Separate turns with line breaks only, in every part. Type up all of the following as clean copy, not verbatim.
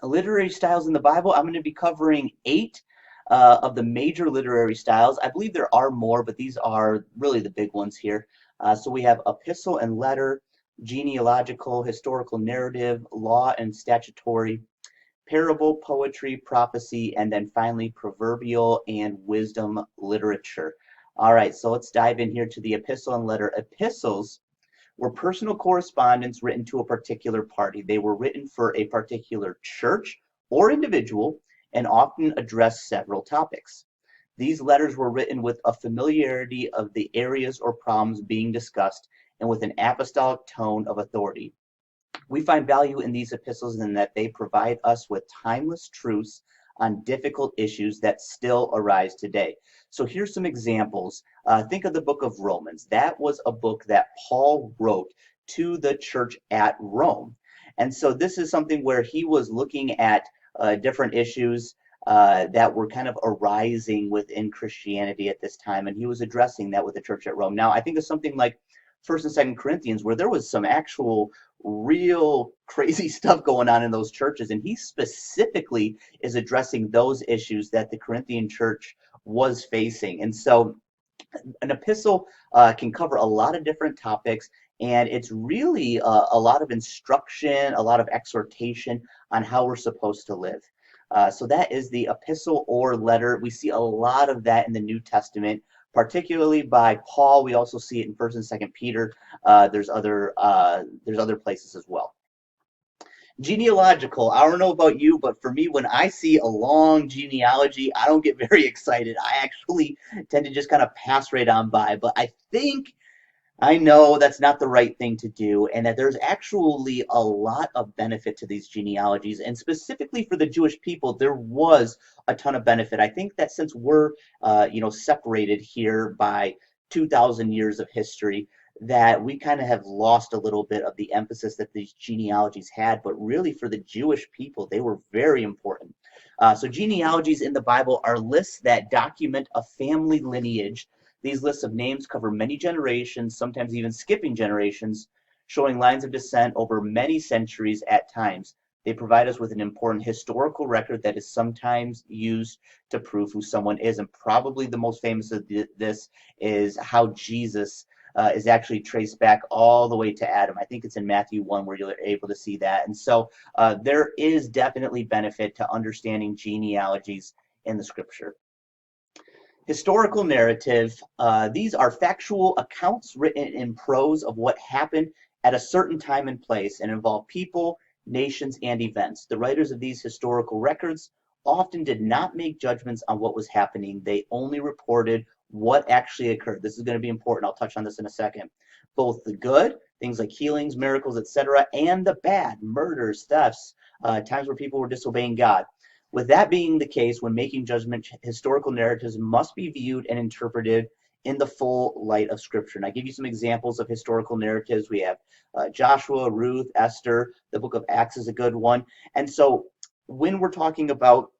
Literary styles in the Bible. I'm going to be covering eight of the major literary styles. I believe there are more, but these are really the big ones here. So we have epistle and letter, genealogical, historical narrative, law and statutory, parable, poetry, prophecy, and then finally proverbial and wisdom literature. All right, so let's dive in here to the epistle and letter. Epistles were personal correspondence written to a particular party. They were written for a particular church or individual and often addressed several topics. These letters were written with a familiarity of the areas or problems being discussed and with an apostolic tone of authority. We find value in these epistles in that they provide us with timeless truths on difficult issues that still arise today. So here's some examples. Think of the book of Romans. That was a book that Paul wrote to the church at Rome. And so this is something where he was looking at different issues that were kind of arising within Christianity at this time, and he was addressing that with the church at Rome. Now, I think of something like First and Second Corinthians, where there was some actual real crazy stuff going on in those churches, and he specifically is addressing those issues that the Corinthian church was facing. And so an epistle can cover a lot of different topics, and it's really a lot of instruction, a lot of exhortation on how we're supposed to live. So that is the epistle or letter. We see a lot of that in the New Testament, particularly by Paul. We also see it in First and Second Peter. There's other places as well. Genealogical. I don't know about you, but for me, when I see a long genealogy, I don't get very excited. I actually tend to just kind of pass right on by. But I know that's not the right thing to do, and that there's actually a lot of benefit to these genealogies. And specifically for the Jewish people, there was a ton of benefit. I think that since we're, separated here by 2,000 years of history, that we kind of have lost a little bit of the emphasis that these genealogies had. But really, for the Jewish people, they were very important. So genealogies in the Bible are lists that document a family lineage. These lists of names cover many generations, sometimes even skipping generations, showing lines of descent over many centuries at times. They provide us with an important historical record that is sometimes used to prove who someone is. And probably the most famous of this is how Jesus is actually traced back all the way to Adam. I think it's in Matthew 1 where you're able to see that. And so there is definitely benefit to understanding genealogies in the scripture. Historical narrative, these are factual accounts written in prose of what happened at a certain time and place and involve people, nations, and events. The writers of these historical records often did not make judgments on what was happening. They only reported what actually occurred. This is going to be important. I'll touch on this in a second. Both the good, things like healings, miracles, etc., and the bad, murders, thefts, times where people were disobeying God. With that being the case, when making judgment, historical narratives must be viewed and interpreted in the full light of Scripture. And I give you some examples of historical narratives. We have Joshua, Ruth, Esther. The book of Acts is a good one. And so when we're talking about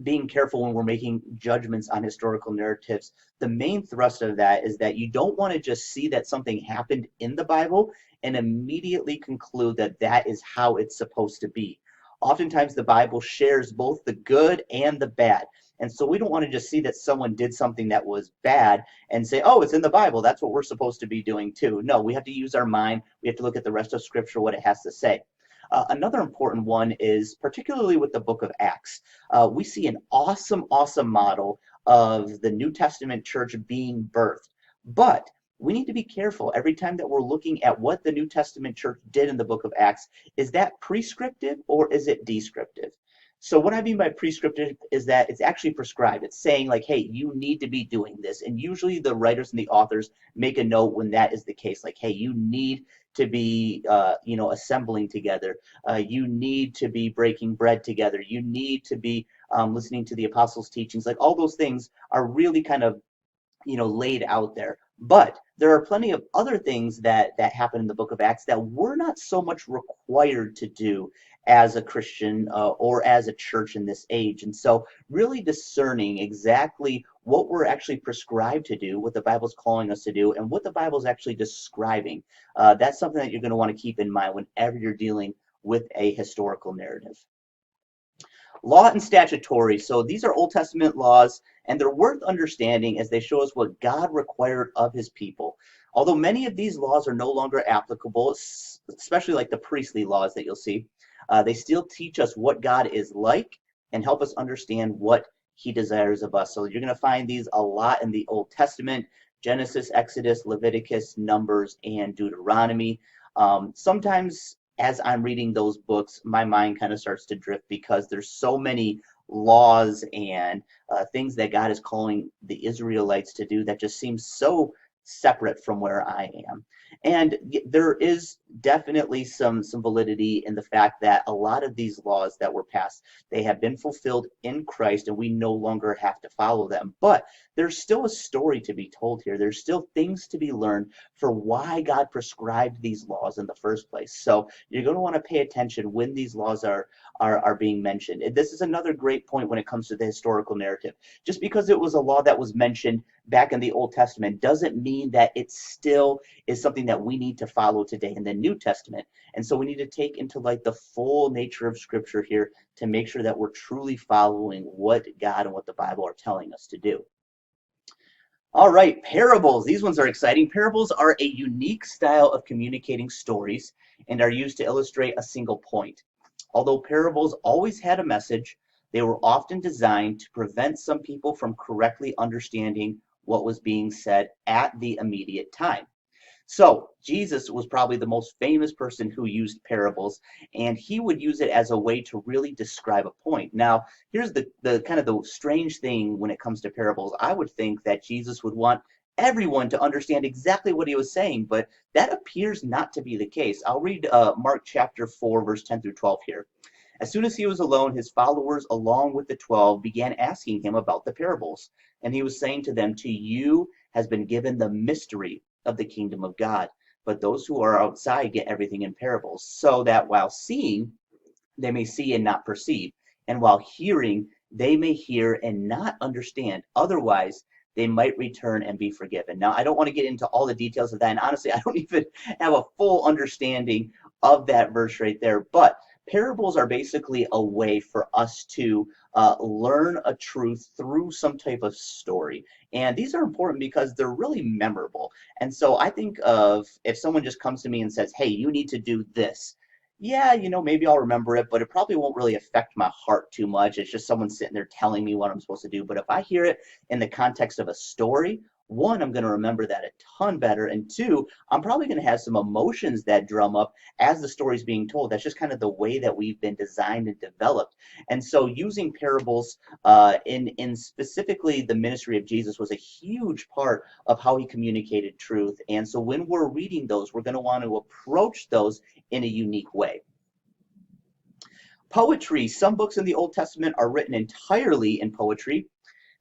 being careful when we're making judgments on historical narratives, the main thrust of that is that you don't want to just see that something happened in the Bible and immediately conclude that that is how it's supposed to be. Oftentimes, the Bible shares both the good and the bad. And so we don't want to just see that someone did something that was bad and say, oh, it's in the Bible. That's what we're supposed to be doing too. No, we have to use our mind. We have to look at the rest of Scripture, what it has to say. Another important one is particularly with the book of Acts. We see an awesome, awesome model of the New Testament church being birthed. But we need to be careful every time that we're looking at what the New Testament church did in the book of Acts. Is that prescriptive or is it descriptive? So what I mean by prescriptive is that it's actually prescribed. It's saying like, hey, you need to be doing this. And usually the writers and the authors make a note when that is the case. Like, hey, you need to be, assembling together. You need to be breaking bread together. You need to be listening to the apostles' teachings. Like all those things are really kind of laid out there. But there are plenty of other things that happen in the book of Acts that we're not so much required to do as a Christian or as a church in this age. And so really discerning exactly what we're actually prescribed to do, what the Bible's calling us to do, and what the Bible's actually describing. That's something that you're going to want to keep in mind whenever you're dealing with a historical narrative. Law and statutory. So these are Old Testament laws, and they're worth understanding as they show us what God required of his people. Although many of these laws are no longer applicable, especially like the priestly laws that you'll see, they still teach us what God is like and help us understand what he desires of us. So you're going to find these a lot in the Old Testament: Genesis, Exodus, Leviticus, Numbers, and Deuteronomy. Sometimes as I'm reading those books, my mind kind of starts to drift because there's so many laws and things that God is calling the Israelites to do that just seems so separate from where I am. And there is definitely some validity in the fact that a lot of these laws that were passed, they have been fulfilled in Christ and we no longer have to follow them. But there's still a story to be told here. There's still things to be learned for why God prescribed these laws in the first place. So you're going to want to pay attention when these laws are being mentioned. And this is another great point when it comes to the historical narrative. Just because it was a law that was mentioned back in the Old Testament doesn't mean that it still is something that we need to follow today in the New Testament. And so we need to take into like the full nature of Scripture here to make sure that we're truly following what God and what the Bible are telling us to do. All right, parables. These ones are exciting. Parables are a unique style of communicating stories and are used to illustrate a single point. Although parables always had a message, they were often designed to prevent some people from correctly understanding what was being said at the immediate time. So Jesus was probably the most famous person who used parables, and he would use it as a way to really describe a point. Now, here's the kind of the strange thing when it comes to parables. I would think that Jesus would want everyone to understand exactly what he was saying, but that appears not to be the case. I'll read Mark chapter 4, verse 10 through 12 here. As soon as he was alone, his followers, along with the 12, began asking him about the parables. And he was saying to them, "To you has been given the mystery of the kingdom of God. But those who are outside get everything in parables, so that while seeing, they may see and not perceive, and while hearing, they may hear and not understand. Otherwise, they might return and be forgiven." Now, I don't want to get into all the details of that, and honestly, I don't even have a full understanding of that verse right there. But parables are basically a way for us to learn a truth through some type of story. And these are important because they're really memorable. And so I think of if someone just comes to me and says, "Hey, you need to do this." Yeah, maybe I'll remember it, but it probably won't really affect my heart too much. It's just someone sitting there telling me what I'm supposed to do. But if I hear it in the context of a story, one, I'm going to remember that a ton better. And two, I'm probably going to have some emotions that drum up as the story's being told. That's just kind of the way that we've been designed and developed. And so using parables in specifically the ministry of Jesus was a huge part of how he communicated truth. And so when we're reading those, we're going to want to approach those in a unique way. Poetry. Some books in the Old Testament are written entirely in poetry.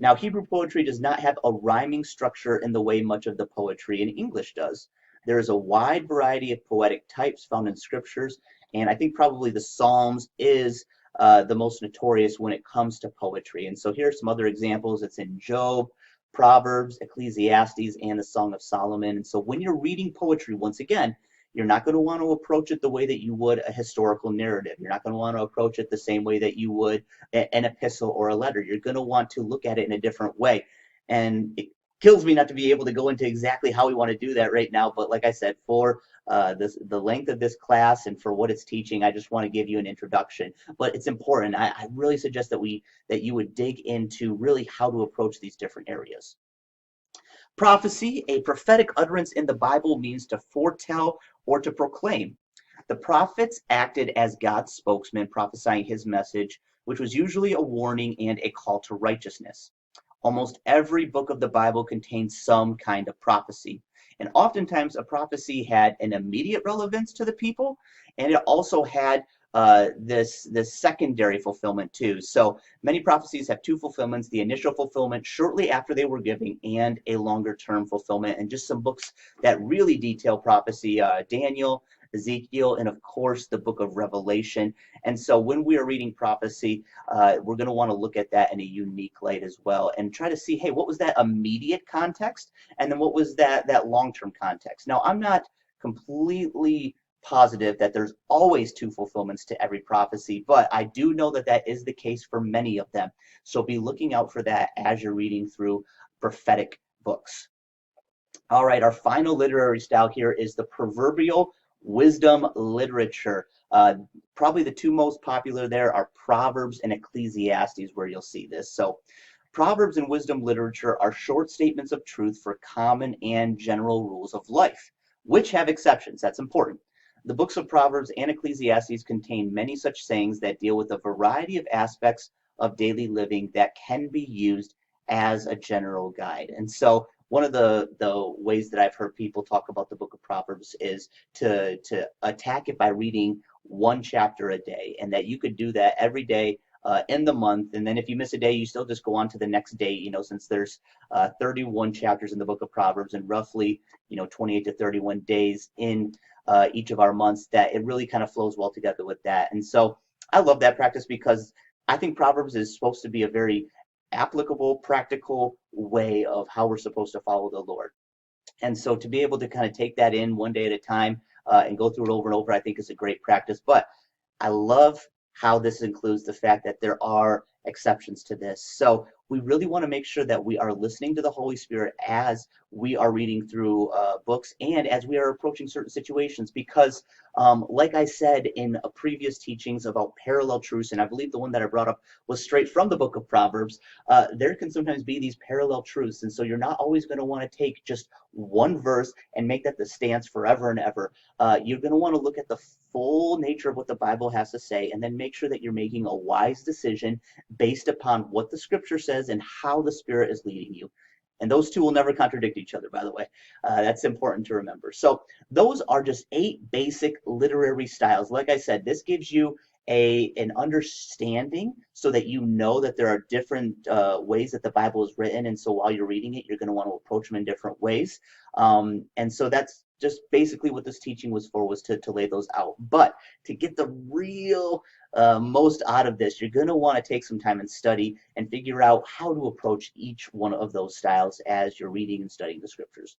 Now, Hebrew poetry does not have a rhyming structure in the way much of the poetry in English does. There is a wide variety of poetic types found in scriptures, and I think probably the Psalms is the most notorious when it comes to poetry. And so here are some other examples. It's in Job, Proverbs, Ecclesiastes, and the Song of Solomon. And so when you're reading poetry, once again, you're not going to want to approach it the way that you would a historical narrative. You're not going to want to approach it the same way that you would an epistle or a letter. You're going to want to look at it in a different way. And it kills me not to be able to go into exactly how we want to do that right now. But like I said, for the length of this class and for what it's teaching, I just want to give you an introduction. But it's important. I really suggest that you would dig into really how to approach these different areas. Prophecy, a prophetic utterance in the Bible, means to foretell or to proclaim. The prophets acted as God's spokesman, prophesying his message, which was usually a warning and a call to righteousness. Almost every book of the Bible contains some kind of prophecy. And oftentimes a prophecy had an immediate relevance to the people, and it also had this secondary fulfillment too. So many prophecies have two fulfillments: the initial fulfillment shortly after they were given, and a longer term fulfillment. And just some books that really detail prophecy: Daniel, Ezekiel, and of course the book of Revelation. And so when we are reading prophecy, we're going to want to look at that in a unique light as well and try to see, hey, what was that immediate context, and then what was that long-term context. Now, I'm not completely positive that there's always two fulfillments to every prophecy, but I do know that that is the case for many of them. So be looking out for that as you're reading through prophetic books. All right, our final literary style here is the proverbial wisdom literature. Probably the two most popular there are Proverbs and Ecclesiastes, where you'll see this. So, Proverbs and wisdom literature are short statements of truth for common and general rules of life, which have exceptions. That's important. The books of Proverbs and Ecclesiastes contain many such sayings that deal with a variety of aspects of daily living that can be used as a general guide. And so, one of the ways that I've heard people talk about the book of Proverbs is to attack it by reading one chapter a day, and that you could do that every day in the month. And then if you miss a day, you still just go on to the next day, since there's 31 chapters in the book of Proverbs and roughly 28 to 31 days in each of our months, that it really kind of flows well together with that. And so I love that practice because I think Proverbs is supposed to be a very applicable, practical way of how we're supposed to follow the Lord. And so to be able to kind of take that in one day at a time and go through it over and over, I think is a great practice. But I love how this includes the fact that there are exceptions to this. So we really want to make sure that we are listening to the Holy Spirit as we are reading through books and as we are approaching certain situations, because like I said in a previous teachings about parallel truths, and I believe the one that I brought up was straight from the book of Proverbs, there can sometimes be these parallel truths. And so you're not always going to want to take just one verse and make that the stance forever and ever. You're going to want to look at the full nature of what the Bible has to say and then make sure that you're making a wise decision based upon what the scripture says and how the Spirit is leading you. And those two will never contradict each other, by the way. That's important to remember. So those are just 8 basic literary styles. Like I said, this gives you an understanding so that you know that there are different ways that the Bible is written. And so while you're reading it, you're going to want to approach them in different ways. And so that's just basically what this teaching was for, was to lay those out. But to get the real most out of this, you're going to want to take some time and study and figure out how to approach each one of those styles as you're reading and studying the scriptures.